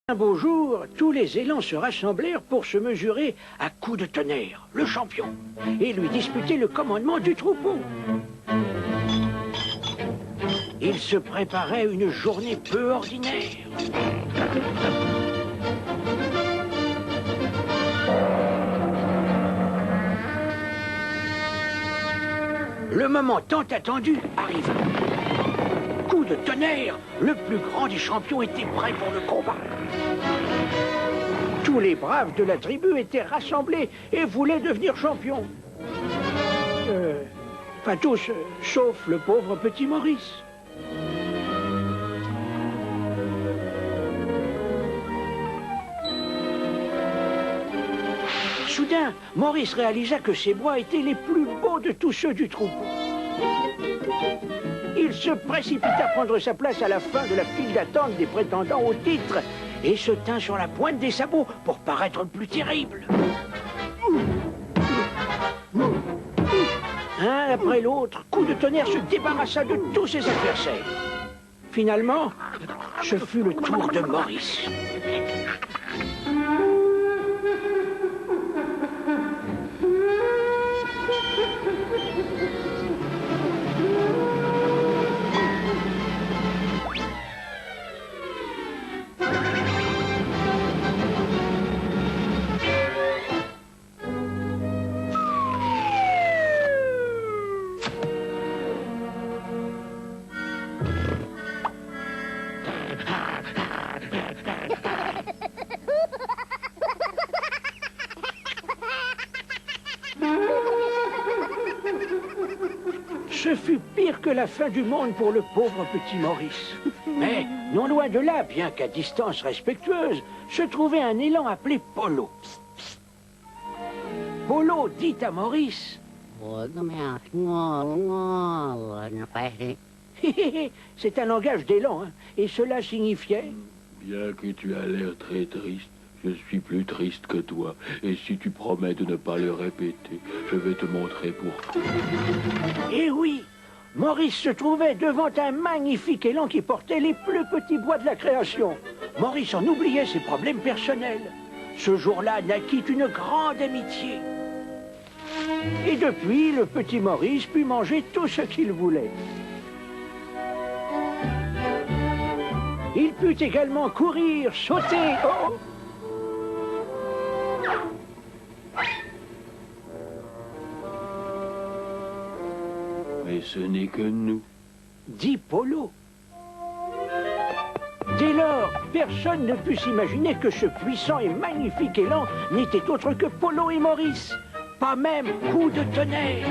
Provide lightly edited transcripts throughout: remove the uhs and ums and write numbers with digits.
Un beau jour, tous les élans se rassemblèrent pour se mesurer à coups de tonnerre, le champion, et lui disputer le commandement du troupeau. Il se préparait une journée peu ordinaire. Le moment tant attendu arriva. Coup de tonnerre, le plus grand des champions était prêt pour le combat. Tous les braves de la tribu étaient rassemblés et voulaient devenir champions. Enfin tous, sauf le pauvre petit Maurice. Soudain, Maurice réalisa que ces bois étaient les plus beaux de tous ceux du troupeau. Il se précipita prendre sa place à la fin de la file d'attente des prétendants au titre et se tint sur la pointe des sabots pour paraître le plus terrible. Un après l'autre, coup de tonnerre se débarrassa de tous ses adversaires. Finalement, ce fut le tour de Maurice. Ce fut pire que la fin du monde pour le pauvre petit Maurice. Mais, non loin de là, bien qu'à distance respectueuse, se trouvait un élan appelé Polo. Polo dit à Maurice... C'est un langage d'élan, hein, et cela signifiait... Bien que tu as l'air très triste, je suis plus triste que toi. Et si tu promets de ne pas le répéter, je vais te montrer pourquoi. Eh oui, Maurice se trouvait devant un magnifique élan qui portait les plus petits bois de la création. Maurice en oubliait ses problèmes personnels. Ce jour-là naquit une grande amitié. Et depuis, le petit Maurice put manger tout ce qu'il voulait. Il put également courir, sauter... Oh. Mais ce n'est que nous, dit Polo. Dès lors, personne ne put s'imaginer que ce puissant et magnifique élan n'était autre que Polo et Maurice. Pas même coup de tonnerre.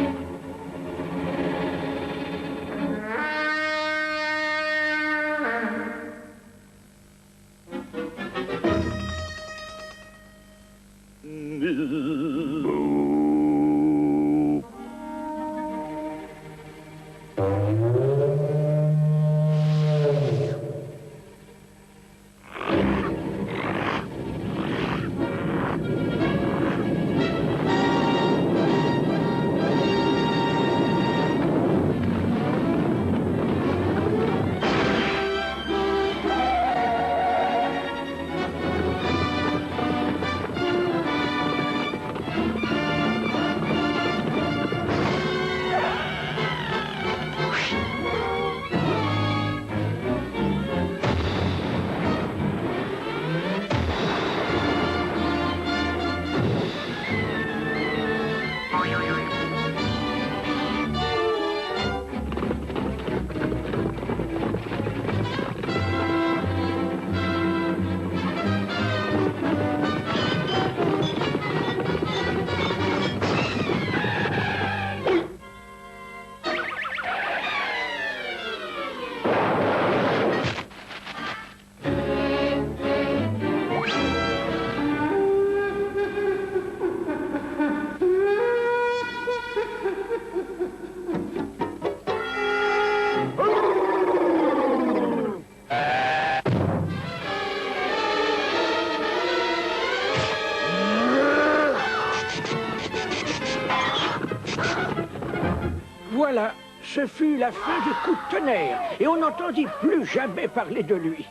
ce fut la fin du coup de tonnerre et on n'entendit plus jamais parler de lui.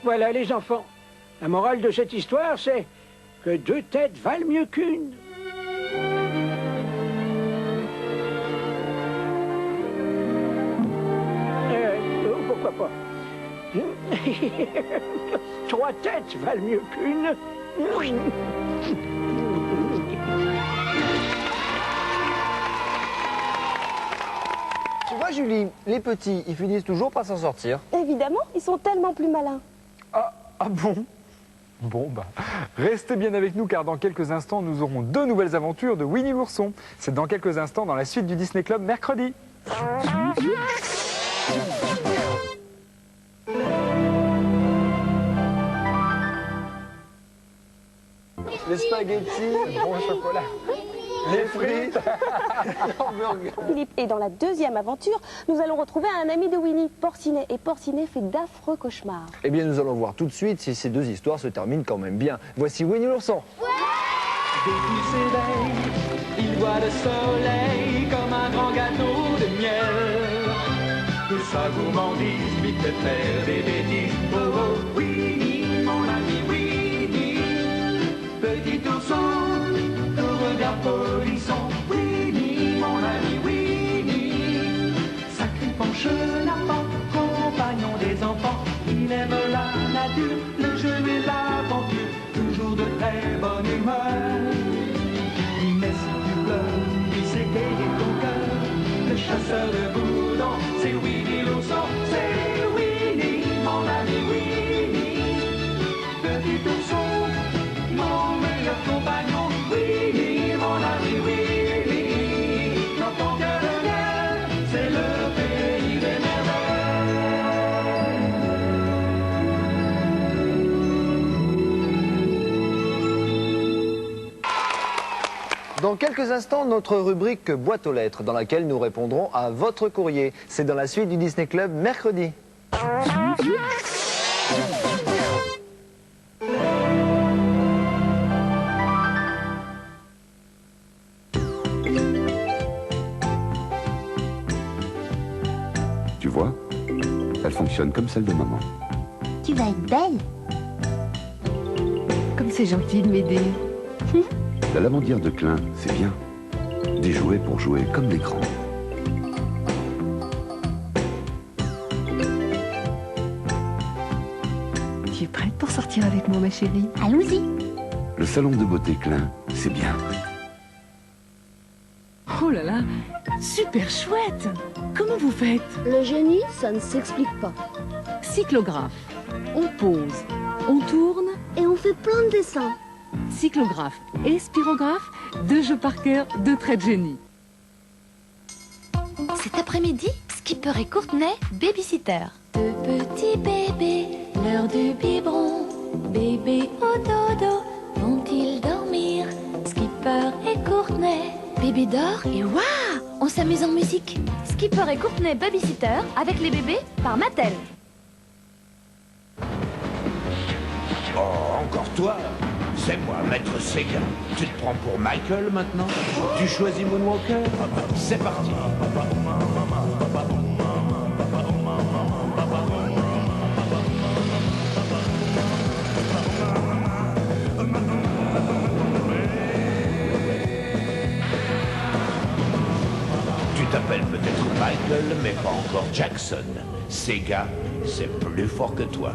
Voilà les enfants. La morale de cette histoire, c'est que 2 têtes valent mieux qu'une. Pourquoi pas? 3 têtes valent mieux qu'une. Tu vois, Julie, les petits, ils finissent toujours par s'en sortir. Évidemment, ils sont tellement plus malins. Ah bon? Bon, bah, restez bien avec nous car dans quelques instants, nous aurons 2 nouvelles aventures de Winnie l'ourson. C'est dans quelques instants dans la suite du Disney Club mercredi. Les spaghettis, bon chocolat, les frites, l'hamburger. Philippe, et dans la 2e aventure, nous allons retrouver un ami de Winnie, Porcinet. Et Porcinet fait d'affreux cauchemars. Eh bien, nous allons voir tout de suite si ces 2 histoires se terminent quand même bien. Voici Winnie l'ourson. Dès qu'il s'éveille, il voit le soleil comme un grand gâteau de miel. Que sa gourmandise lui fait faire des bêtises. Oh, oh, Winnie, mon ami Winnie, petit ourson, au regard polisson. Winnie, mon ami Winnie, sacré penche lapin, compagnon des enfants. Il aime la nature, le jeu et l'aventure, toujours de très bonne humeur. Mais si tu pleures, il sait égayer ton cœur. Le chasseur de boudons, c'est Winnie l'ourson, c'est Winnie, mon ami Winnie. Petit ourson, mon meilleur compagnon, Winnie, mon ami Winnie. Dans ton cœur de miel, c'est le pays des Dans quelques instants, notre rubrique boîte aux lettres, dans laquelle nous répondrons à votre courrier. C'est dans la suite du Disney Club mercredi. Tu vois, elle fonctionne comme celle de maman. Tu vas être belle. Comme c'est gentil de m'aider. La lavandière de Klein, c'est bien. Des jouets pour jouer comme des grands. Tu es prête pour sortir avec moi, ma chérie? Allons-y. Le salon de beauté Klein, c'est bien. Oh là là, super chouette! Comment vous faites? Le génie, ça ne s'explique pas. Cyclographe. On pose, on tourne. Et on fait plein de dessins. Cyclographe et spirographe, 2 jeux par cœur, 2 traits de génie. Cet après-midi, Skipper et Courtenay, babysitter. 2 petits bébés, l'heure du biberon. Bébé au dodo, vont-ils dormir? Skipper et Courtenay. Bébé dort et waouh, on s'amuse en musique. Skipper et Courtenay, babysitter, avec les bébés, par Mattel. Oh, encore toi? C'est moi, Maître Sega. Tu te prends pour Michael maintenant? Tu choisis Moonwalker? C'est parti. Tu t'appelles peut-être Michael, mais pas encore Jackson. Sega, c'est plus fort que toi.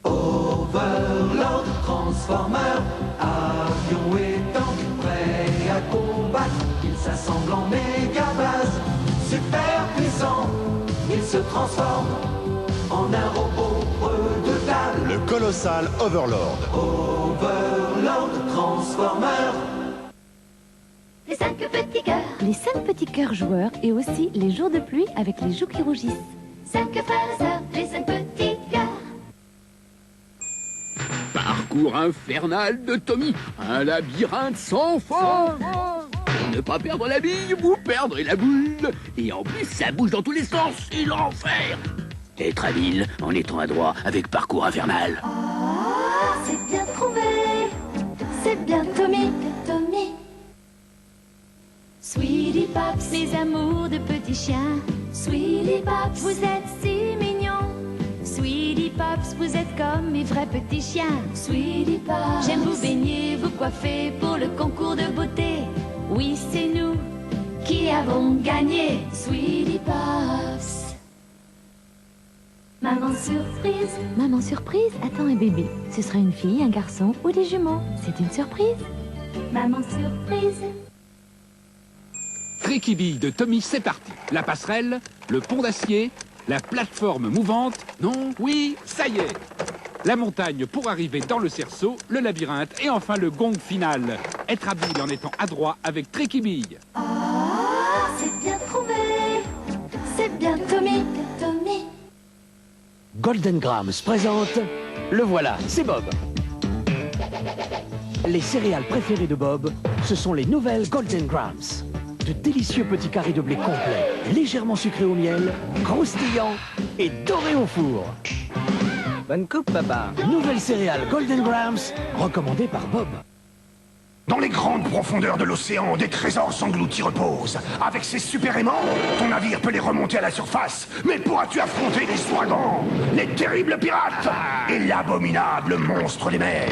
Overlord, Transformer, avion et tank, prêt à combattre. Ils s'assemblent en méga base, super puissant. Ils se transforment en un robot redoutable. Le colossal Overlord. Overlord, Transformer. Les 5 petits cœurs. Les 5 petits cœurs joueurs et aussi les jours de pluie avec les joues qui rougissent. 5 frères et sœurs, les 5 petits cœurs. Parcours infernal de Tommy, un labyrinthe sans fin. Pour ne pas perdre la bille, vous perdrez la boule. Et en plus, ça bouge dans tous les sens, c'est l'enfer. Être habile en étant adroit avec parcours infernal. Ah, c'est bien trouvé. C'est bien Tommy, Tommy. Sweetie Pops, les amours de petits chiens. Sweetie Pops, vous êtes si mignons. Sweetie Pops, vous êtes comme mes vrais petits chiens. Sweetie Pops, j'aime vous baigner, vous coiffer pour le concours de beauté. Oui, c'est nous qui avons gagné. Sweetie Pops. Maman surprise. Maman surprise attend un bébé. Ce sera une fille, un garçon ou des jumeaux. C'est une surprise. Maman surprise. Tréquibille de Tommy, c'est parti. La passerelle, le pont d'acier, la plateforme mouvante. Non, oui, ça y est. La montagne pour arriver dans le cerceau, le labyrinthe et enfin le gong final. Être habile en étant adroit avec Tréquibille. Ah, c'est bien trouvé. C'est bien Tommy. Tommy. Golden Grams présente... Le voilà, c'est Bob. Les céréales préférées de Bob, ce sont les nouvelles Golden Grams. De délicieux petits carrés de blé complets, légèrement sucrés au miel, croustillants et dorés au four. Bonne coupe, papa. Nouvelles céréales Golden Grams, recommandées par Bob. Dans les grandes profondeurs de l'océan, des trésors s'engloutis reposent. Avec ces super aimants, ton navire peut les remonter à la surface. Mais pourras-tu affronter les ouragans, les terribles pirates et l'abominable monstre des mers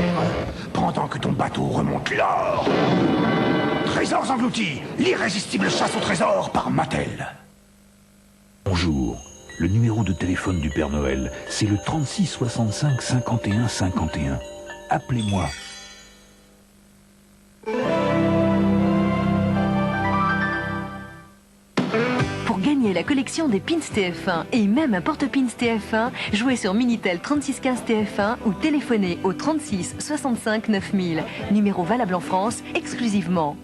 pendant que ton bateau remonte l'or? Trésors engloutis, l'irrésistible chasse au trésor par Mattel. Bonjour, le numéro de téléphone du Père Noël, c'est le 36 65 51 51. Appelez-moi. Pour gagner la collection des pins TF1 et même un porte-pins TF1, jouez sur Minitel 3615 TF1 ou téléphonez au 36 65 9000. Numéro valable en France exclusivement.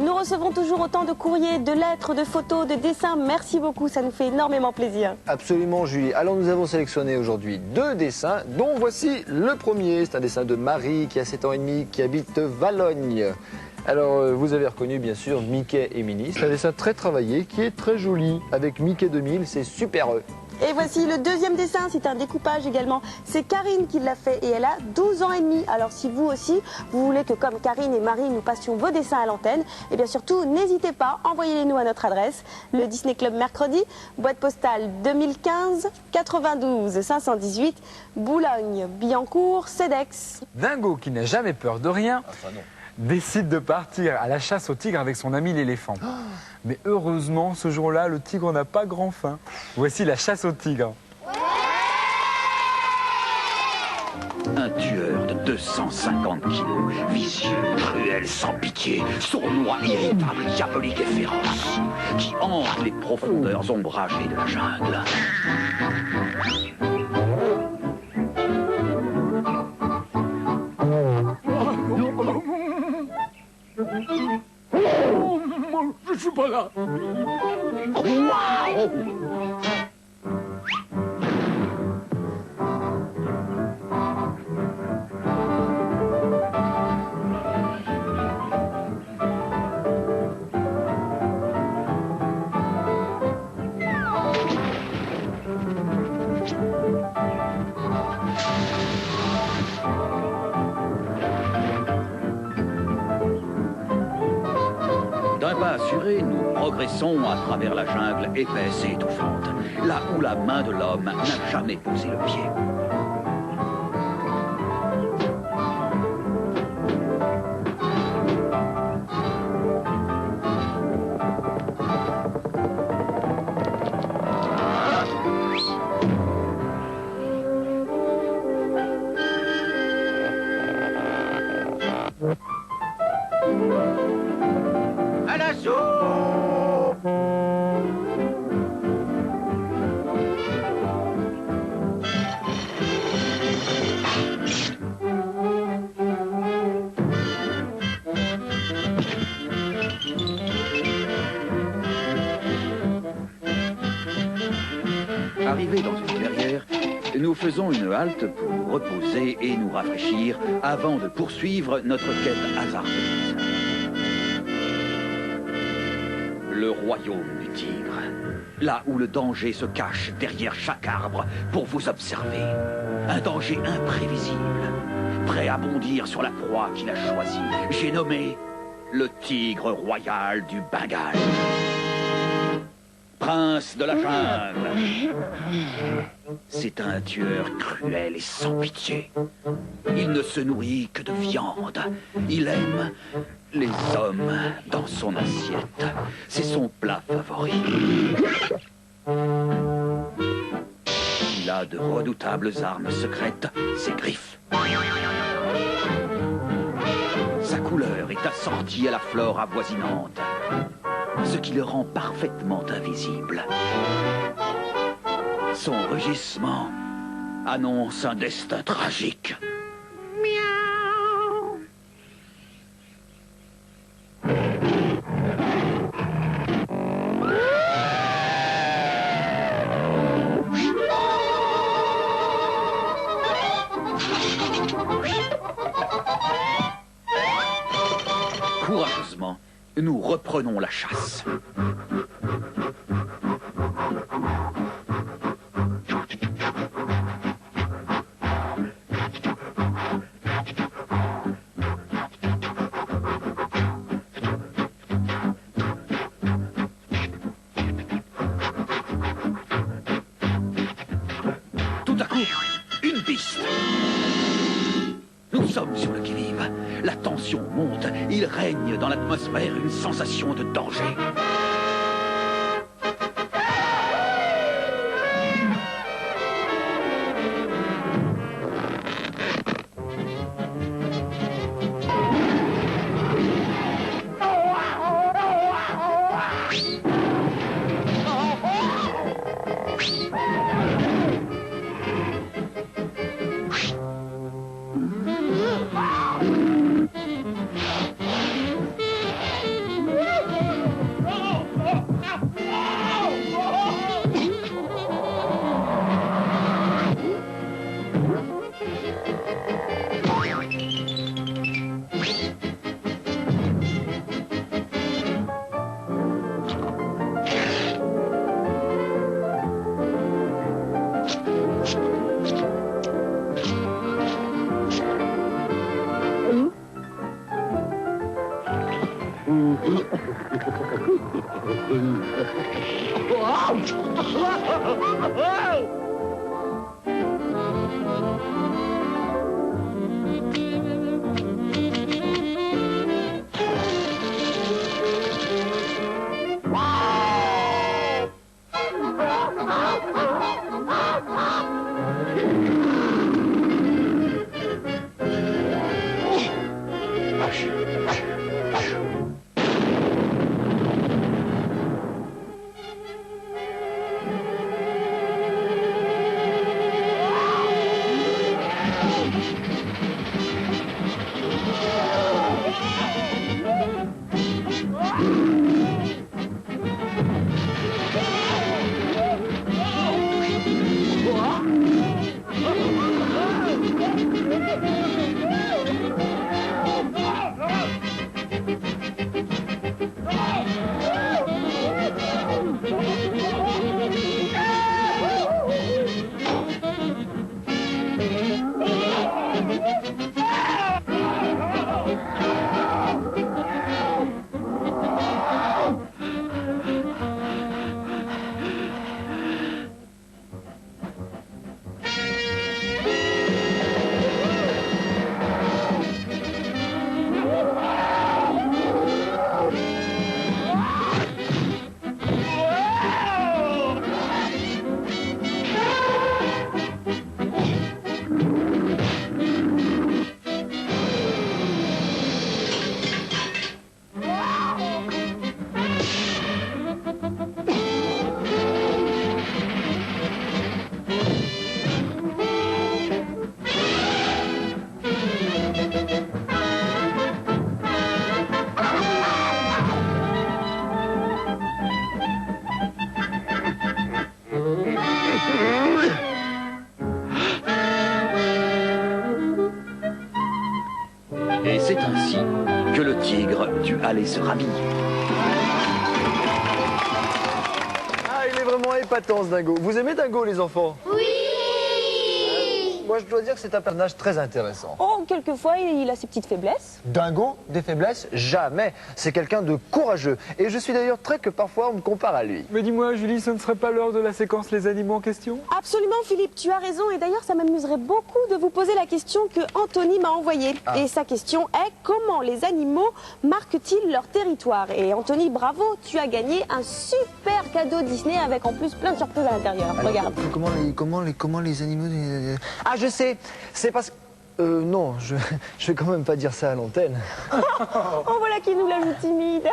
Nous recevons toujours autant de courriers, de lettres, de photos, de dessins. Merci beaucoup, ça nous fait énormément plaisir. Absolument, Julie. Alors, nous avons sélectionné aujourd'hui 2 dessins, dont voici le premier. C'est un dessin de Marie, qui a 7 ans et demi, qui habite Valogne. Alors, vous avez reconnu, bien sûr, Mickey et Minnie. C'est un dessin très travaillé, qui est très joli. Avec Mickey 2000, c'est super heureux. Et voici le deuxième dessin, c'est un découpage également. C'est Karine qui l'a fait et elle a 12 ans et demi. Alors si vous aussi, vous voulez que comme Karine et Marie, nous passions vos dessins à l'antenne, et bien surtout, n'hésitez pas, envoyez-les nous à notre adresse, le Disney Club Mercredi, boîte postale 2015 92 518, Boulogne-Billancourt, CEDEX. Dingo, qui n'a jamais peur de rien, décide de partir à la chasse au tigre avec son ami l'éléphant. Mais heureusement, ce jour-là, le tigre n'a pas grand faim. Voici la chasse au tigre. Un tueur de 250 kilos, vicieux, cruel, sans pitié, sournois, irritable, diabolique et féroce, qui hante les profondeurs ombragées de la jungle. Je suis pas là. D'un pas assuré, nous progressons à travers la jungle épaisse et étouffante, là où la main de l'homme n'a jamais posé le pied. À l'assaut! Arrivés dans une clairière, nous faisons une halte pour nous reposer et nous rafraîchir avant de poursuivre notre quête hasardeuse. Le royaume du tigre, là où le danger se cache derrière chaque arbre pour vous observer. Un danger imprévisible, prêt à bondir sur la proie qu'il a choisie. J'ai nommé le tigre royal du Bengale. Prince de la jungle. C'est un tueur cruel et sans pitié. Il ne se nourrit que de viande. Il aime les hommes dans son assiette. C'est son plat favori. Il a de redoutables armes secrètes, ses griffes. Sa couleur est assortie à la flore avoisinante, ce qui le rend parfaitement invisible. Son rugissement annonce un destin tragique. Courageusement, nous reprenons la chasse. Tout à coup, une piste. Nous sommes sur le qui-vive. La tension monte. Il règne dans l'atmosphère une sensation de danger. Et c'est ainsi que le tigre dut aller se rhabiller. Ah, il est vraiment épatant ce dingo. Vous aimez Dingo, les enfants? Oui. moi je dois dire que c'est un personnage très intéressant. Oh, quelquefois, il a ses petites faiblesses. Dingo, des faiblesses? Jamais. C'est quelqu'un de courageux. Et je suis d'ailleurs très que parfois on me compare à lui. Mais dis-moi, Julie, ce ne serait pas l'heure de la séquence Les animaux en question? Absolument, Philippe, tu as raison. Et d'ailleurs, ça m'amuserait beaucoup de vous poser la question que Anthony m'a envoyée. Et sa question est: comment les animaux marquent-ils leur territoire? Et Anthony, bravo, tu as gagné un super cadeau Disney avec en plus plein de surprises à l'intérieur. Regarde. Comment les animaux... Ah, je sais. C'est parce que... non, je vais quand même pas dire ça à l'antenne. Oh, voilà qui nous la joue timide.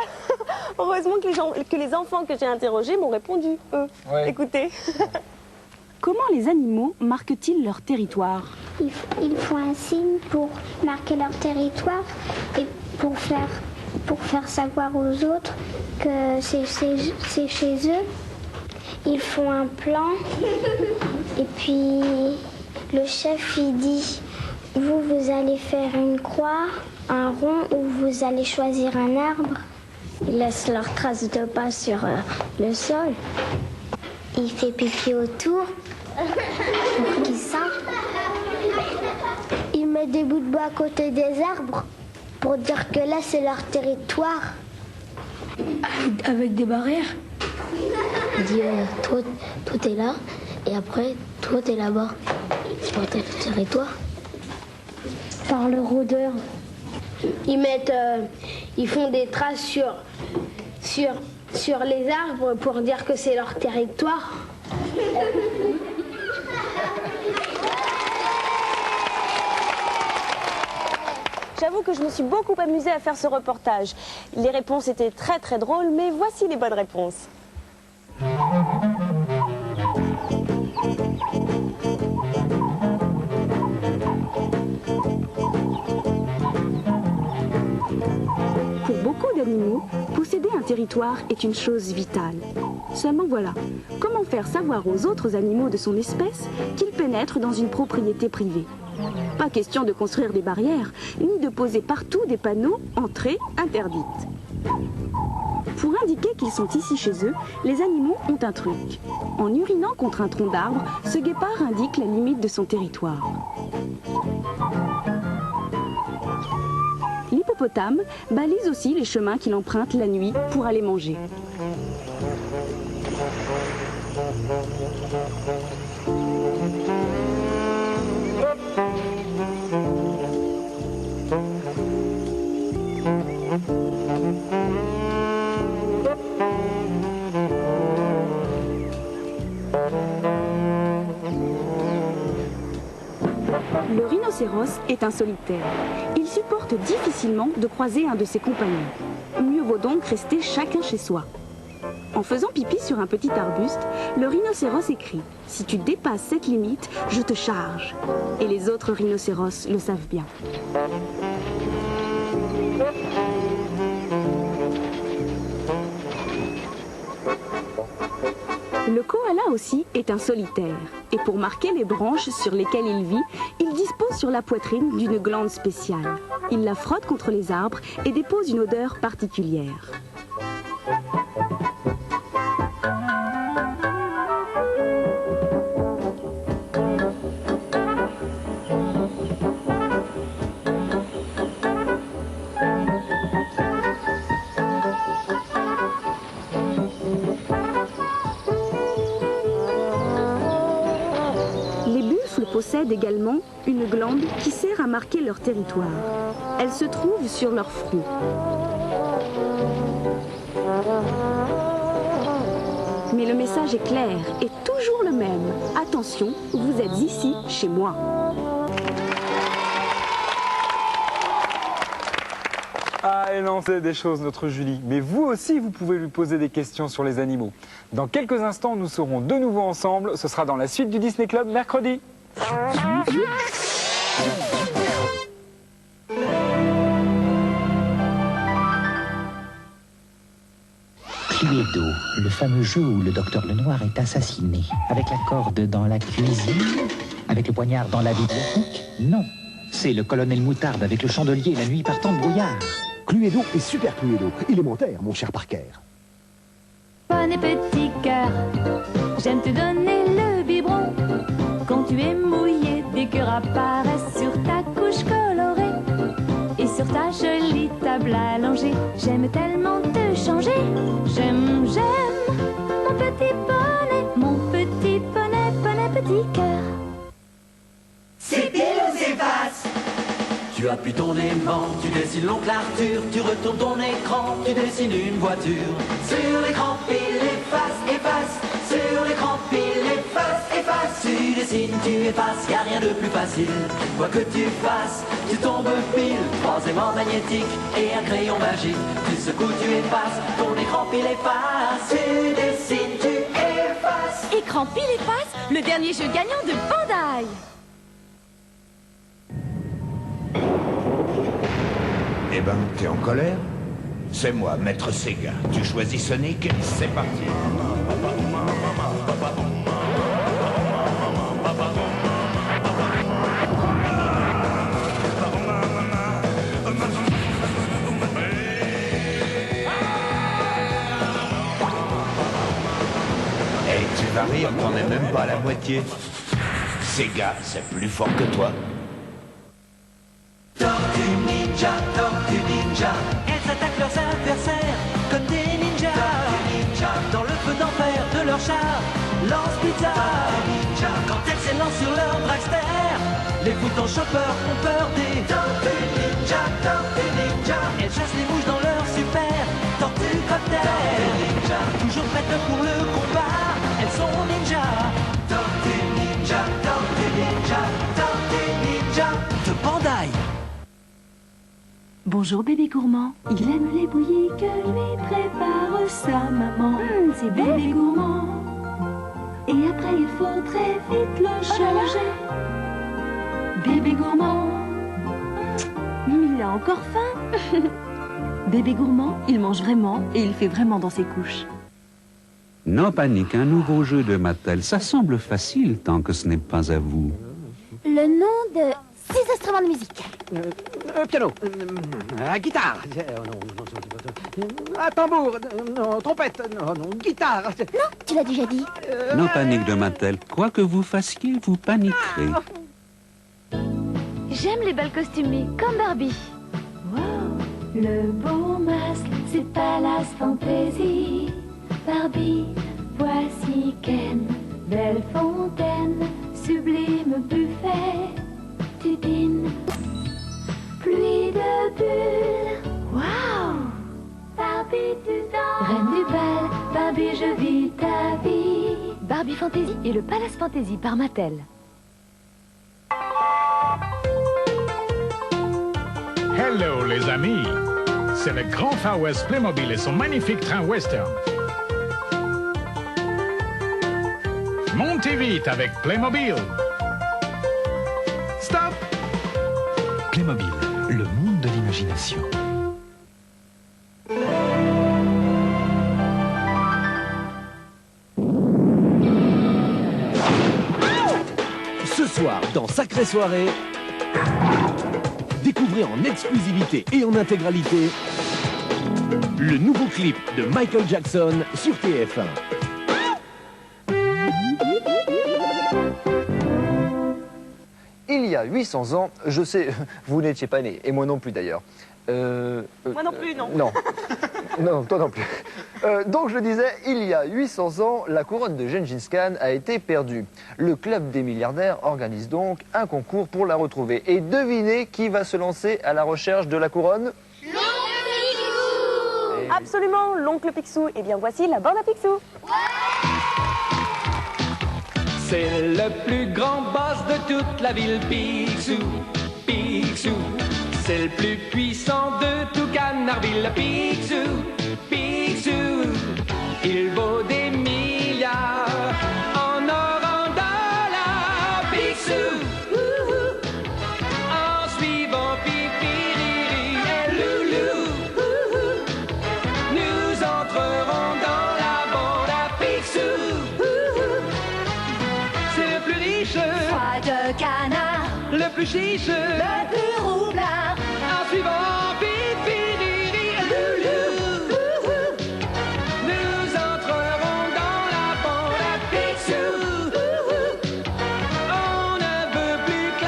Heureusement que les enfants que j'ai interrogés m'ont répondu, eux. Ouais. Écoutez. Comment les animaux marquent-ils leur territoire? Ils font un signe pour marquer leur territoire et pour faire savoir aux autres que c'est chez eux. Ils font un plan et puis le chef il dit: vous allez faire une croix, un rond ou vous allez choisir un arbre. Ils laissent leurs traces de pas sur le sol. Il fait pipi autour pour qu'ils savent. Il met des bouts de bois à côté des arbres pour dire que là c'est leur territoire. Avec des barrières. Il dit toi t'es là et après toi t'es là-bas. C'est pour ton territoire. Par le rôdeur. Ils font des traces sur les arbres pour dire que c'est leur territoire. J'avoue que je me suis beaucoup amusée à faire ce reportage. Les réponses étaient très très drôles, mais voici les bonnes réponses. Pour beaucoup d'animaux, posséder un territoire est une chose vitale. Seulement voilà, comment faire savoir aux autres animaux de son espèce qu'ils pénètrent dans une propriété privée? Pas question de construire des barrières, ni de poser partout des panneaux « Entrée interdite ». Pour indiquer qu'ils sont ici chez eux, les animaux ont un truc. En urinant contre un tronc d'arbre, ce guépard indique la limite de son territoire. L'hippopotame balise aussi les chemins qu'il emprunte la nuit pour aller manger. Le rhinocéros est un solitaire. Il supporte difficilement de croiser un de ses compagnons. Mieux vaut donc rester chacun chez soi. En faisant pipi sur un petit arbuste, le rhinocéros écrit: « Si tu dépasses cette limite, je te charge ». Et les autres rhinocéros le savent bien. Le koala aussi est un solitaire. Et pour marquer les branches sur lesquelles il vit, il dispose sur la poitrine d'une glande spéciale. Il la frotte contre les arbres et dépose une odeur particulière. Possèdent également une glande qui sert à marquer leur territoire. Elle se trouve sur leur front. Mais le message est clair et toujours le même. Attention, vous êtes ici, chez moi. Ah, elle en sait des choses, notre Julie. Mais vous aussi, vous pouvez lui poser des questions sur les animaux. Dans quelques instants, nous serons de nouveau ensemble. Ce sera dans la suite du Disney Club mercredi. Cluedo, le fameux jeu où le docteur Lenoir est assassiné. Avec la corde dans la cuisine? Avec le poignard dans la bibliothèque? Non, c'est le colonel Moutarde avec le chandelier la nuit partant de brouillard. Cluedo est super Cluedo, élémentaire, mon cher Parker. Bonnet petit cœur, j'aime te donner le biberon. Quand tu es mouillé, des figures apparaissent sur ta couche colorée et sur ta jolie table allongée. J'aime tellement te changer. J'aime, j'aime mon petit poney, poney, petit cœur. C'est pile ou c'est face. Tu appuies ton aimant, tu dessines l'oncle Arthur, tu retournes ton écran, tu dessines une voiture. Sur l'écran, pile, efface, efface. Sur l'écran, pile, efface, efface. Tu dessines, tu effaces, y a rien de plus facile. Quoi que tu fasses, tu tombes pile. 3 aimants magnétiques et un crayon magique. Tu secoues, tu effaces, ton écran pile efface. Tu dessines, tu effaces. Écran pile efface, le dernier jeu gagnant de Bandai. Eh ben, t'es en colère? C'est moi, Maître Sega. Tu choisis Sonic, c'est parti. Et tu vas rire, t'en es même pas à la moitié. Sega, c'est plus fort que toi. Tortue ninja, elles attaquent leurs adversaires comme des ninjas. Tortue ninja, dans le feu d'enfer de leur char, lance pizza. Tortue ninja, quand elles s'élancent sur leur dragster, les foutants choppers ont peur des Tortue ninja. Tortue ninja, elles chassent les mouches dans leur super tortue cocktail. Tortue ninja, toujours prêtes pour le combat, elles sont ninja. Tortue ninja, tortue ninja, tortue ninja de Bandai. Bonjour bébé gourmand, il aime les bouillies que lui prépare sa maman. C'est bébé gourmand. Et après il faut très vite le changer. Bébé gourmand. Il a encore faim. Bébé gourmand, il mange vraiment et il fait vraiment dans ses couches. Non panique, un nouveau jeu de Mattel. Ça semble facile tant que ce n'est pas à vous. Le nom de 6 instruments de musique. Piano, guitare, tambour, non, trompette, non, guitare. Non, tu l'as déjà dit. Non panique de Mattel. Quoi que vous fassiez, vous paniquerez. J'aime les balles costumées, comme Barbie. Wow, le beau masque, c'est Palace Fantasy. Barbie, voici Ken, belle fontaine, sublime buffet. Tu dînes, pluie de bulles. Wow! Barbie, tu danses. Reine du bal, Barbie, je vis ta vie. Barbie Fantasy et le Palace Fantasy par Mattel. Hello les amis, c'est le Grand Far West Playmobil et son magnifique train western. Montez vite avec Playmobil. Stop! Playmobil, le monde de l'imagination. Ce soir, dans Sacrée Soirée, découvrez en exclusivité et en intégralité le nouveau clip de Michael Jackson sur TF1. Il y a 800 ans, je sais, vous n'étiez pas né, et moi non plus d'ailleurs. Moi non plus, non. Non, non, toi non plus. Donc je disais, il y a 800 ans, la couronne de Gengis Khan a été perdue. Le club des milliardaires organise donc un concours pour la retrouver. Et devinez qui va se lancer à la recherche de la couronne? Absolument, l'oncle Picsou. Et bien voici la bande à Picsou. C'est le plus grand boss de toute la ville, Picsou, Picsou. C'est le plus puissant de tout Canardville, Picsou, Picsou. Il vaut des milliards en or, en dollars, Picsou. En suivant Pipi, Riri et Loulou, nous entrerons dans la bande à Picsou. C'est le plus riche, Foie de canard, le plus chiche, le plus roublard. En suivant Pipi, Riri et Loulou, nous entrerons dans la bande à Picsou. On ne veut plus que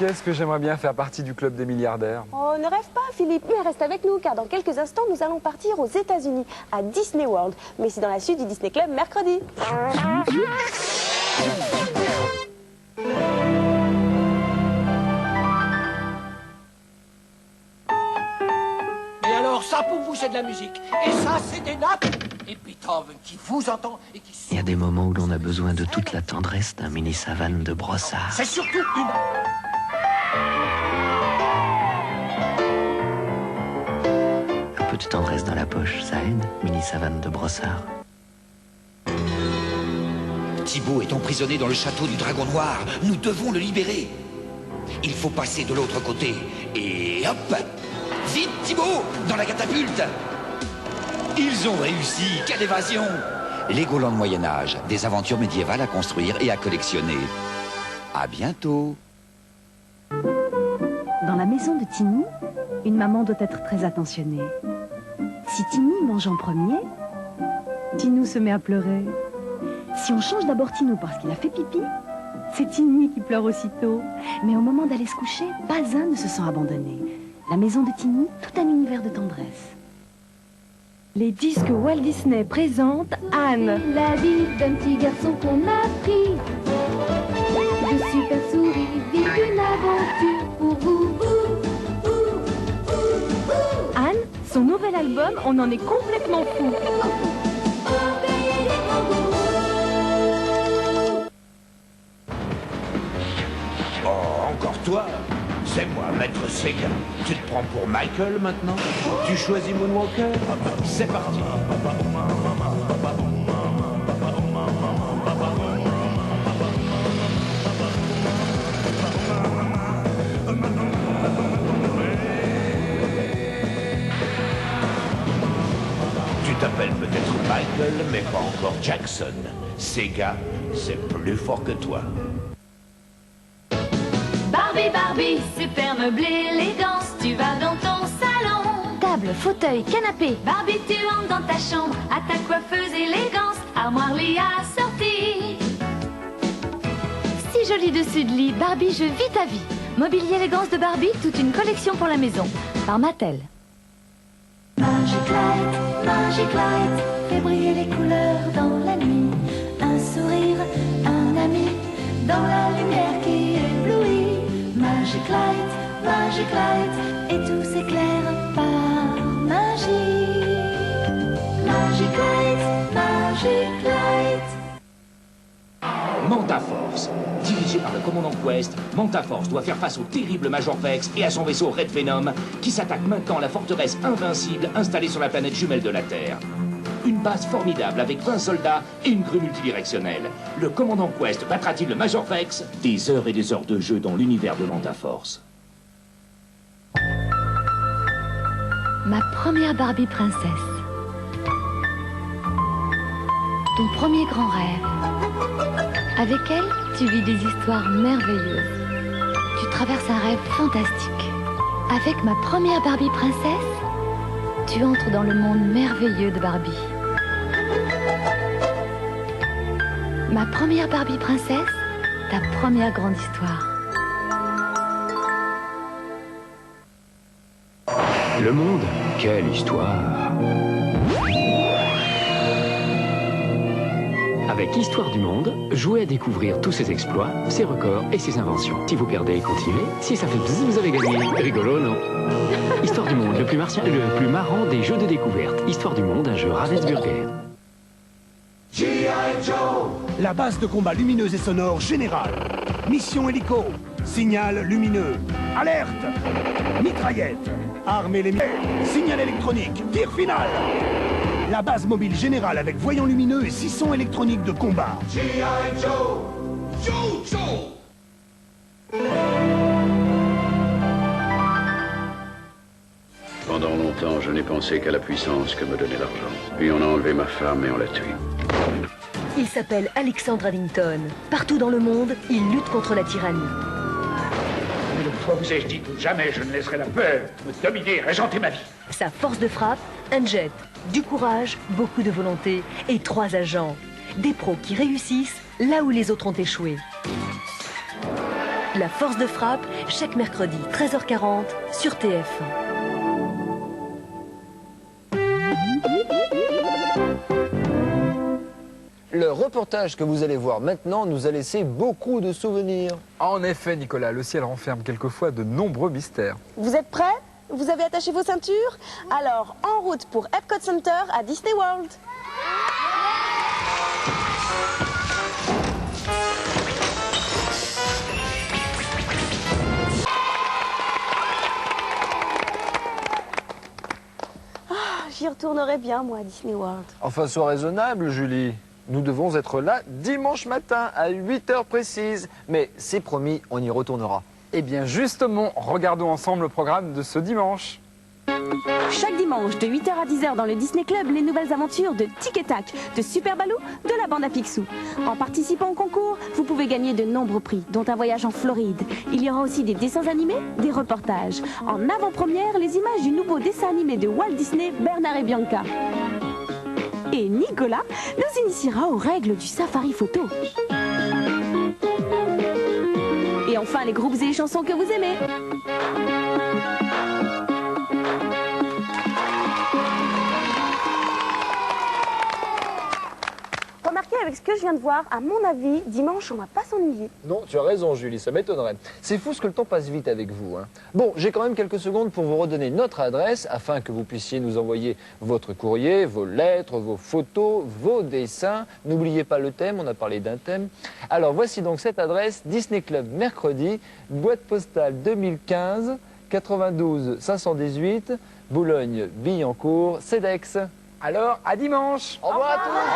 Qu'est-ce que j'aimerais bien faire partie du club des milliardaires. Oh, ne rêve pas, Philippe, mais reste avec nous, car dans quelques instants, nous allons partir aux États-Unis, à Disney World. Mais c'est dans la suite du Disney Club mercredi. Et alors, ça pour vous, c'est de la musique. Et ça, c'est des nappes. Et Beethoven qui vous entend et qui... Il y a des moments où l'on a besoin de toute la tendresse d'un mini savane de brossard. C'est surtout une... Un peu de tendresse dans la poche, ça aide, mini savane de brossard. Thibaut est emprisonné dans le château du Dragon Noir. Nous devons le libérer. Il faut passer de l'autre côté. Et hop! Vite, Thibaut! Dans la catapulte! Ils ont réussi! Quelle évasion! Legoland Moyen-Âge, des aventures médiévales à construire et à collectionner. À bientôt! Dans la maison de Tiny, une maman doit être très attentionnée. Si Tiny mange en premier, Tinou se met à pleurer. Si on change d'abord Tinou parce qu'il a fait pipi, c'est Tiny qui pleure aussitôt. Mais au moment d'aller se coucher, pas un ne se sent abandonné. La maison de Tiny, tout un univers de tendresse. Les disques Walt Disney présentent Anne. La vie d'un petit garçon qu'on a pris. De super souris vit une aventure pour vous. Anne, son nouvel album, on en est complètement fou. Oh, encore toi? C'est moi, Maître Sega. Tu te prends pour Michael maintenant? Tu choisis Moonwalker? C'est parti. Tu t'appelles peut-être Michael, mais pas encore Jackson. Sega, c'est plus fort que toi. Barbie, Barbie, super meublé, élégance, tu vas dans ton salon. Table, fauteuil, canapé. Barbie, tu entres dans ta chambre, à ta coiffeuse élégance, armoire lit assortie. Si joli dessus de lit, Barbie, je vis ta vie. Mobilier élégance de Barbie, toute une collection pour la maison. Par Mattel. Magic Light, fait briller les couleurs dans la nuit. Un sourire, un ami, dans la lumière qui éblouit. Magic Light, et tout s'éclaire par magie. Magic Light. Manta-Force. Dirigé par le commandant Quest, Manta-Force doit faire face au terrible Major Vex et à son vaisseau Red Venom, qui s'attaque maintenant à la forteresse invincible installée sur la planète jumelle de la Terre. Une base formidable avec 20 soldats et une grue multidirectionnelle. Le commandant Quest battra-t-il le Major Vex? Des heures et des heures de jeu dans l'univers de Manta-Force. Ma première Barbie princesse. Ton premier grand rêve. Avec elle, tu vis des histoires merveilleuses. Tu traverses un rêve fantastique. Avec ma première Barbie princesse, tu entres dans le monde merveilleux de Barbie. Ma première Barbie princesse, ta première grande histoire. Le monde, quelle histoire! Avec Histoire du Monde, jouez à découvrir tous ses exploits, ses records et ses inventions. Si vous perdez, continuez. Si ça fait bzzz, vous avez gagné. Rigolo, non? Histoire du Monde, le plus marrant des jeux de découverte. Histoire du Monde, un jeu Ravensburger. G.I. Joe! La base de combat lumineuse et sonore générale. Mission hélico. Signal lumineux. Alerte! Mitraillette. Armée les signal électronique. Tir final. La base mobile générale avec voyant lumineux et 600 électroniques de combat. G.I. Joe! Joe! Pendant longtemps, je n'ai pensé qu'à la puissance que me donnait l'argent. Puis on a enlevé ma femme et on l'a tuée. Il s'appelle Alexandre Addington. Partout dans le monde, il lutte contre la tyrannie. Une fois vous ai-je dit que jamais je ne laisserai la peur me dominer et régenter ma vie. Sa force de frappe, un jet, du courage, beaucoup de volonté et 3 agents. Des pros qui réussissent là où les autres ont échoué. La force de frappe, chaque mercredi, 13h40, sur TF1. Le reportage que vous allez voir maintenant nous a laissé beaucoup de souvenirs. En effet, Nicolas, le ciel renferme quelquefois de nombreux mystères. Vous êtes prêts? Vous avez attaché vos ceintures? Alors, en route pour Epcot Center à Disney World. J'y retournerai bien, moi, à Disney World. Enfin, sois raisonnable, Julie. Nous devons être là dimanche matin à 8h précises. Mais c'est promis, on y retournera. Eh bien, justement, regardons ensemble le programme de ce dimanche. Chaque dimanche, de 8h à 10h dans le Disney Club, les nouvelles aventures de Tic et Tac, de Super Baloo, de la bande à Picsou. En participant au concours, vous pouvez gagner de nombreux prix, dont un voyage en Floride. Il y aura aussi des dessins animés, des reportages. En avant-première, les images du nouveau dessin animé de Walt Disney, Bernard et Bianca. Et Nicolas nous initiera aux règles du safari photo. Et enfin, les groupes et les chansons que vous aimez. Remarquez, avec ce que je viens de voir, à mon avis, dimanche, on va pas s'ennuyer. Non, tu as raison, Julie, ça m'étonnerait. C'est fou ce que le temps passe vite avec vous. Bon, j'ai quand même quelques secondes pour vous redonner notre adresse afin que vous puissiez nous envoyer votre courrier, vos lettres, vos photos, vos dessins. N'oubliez pas le thème, on a parlé d'un thème. Alors, voici donc cette adresse, Disney Club mercredi, boîte postale 2015, 92 518, Boulogne-Billancourt, CEDEX. Alors, à dimanche. Au revoir à tous. Au revoir.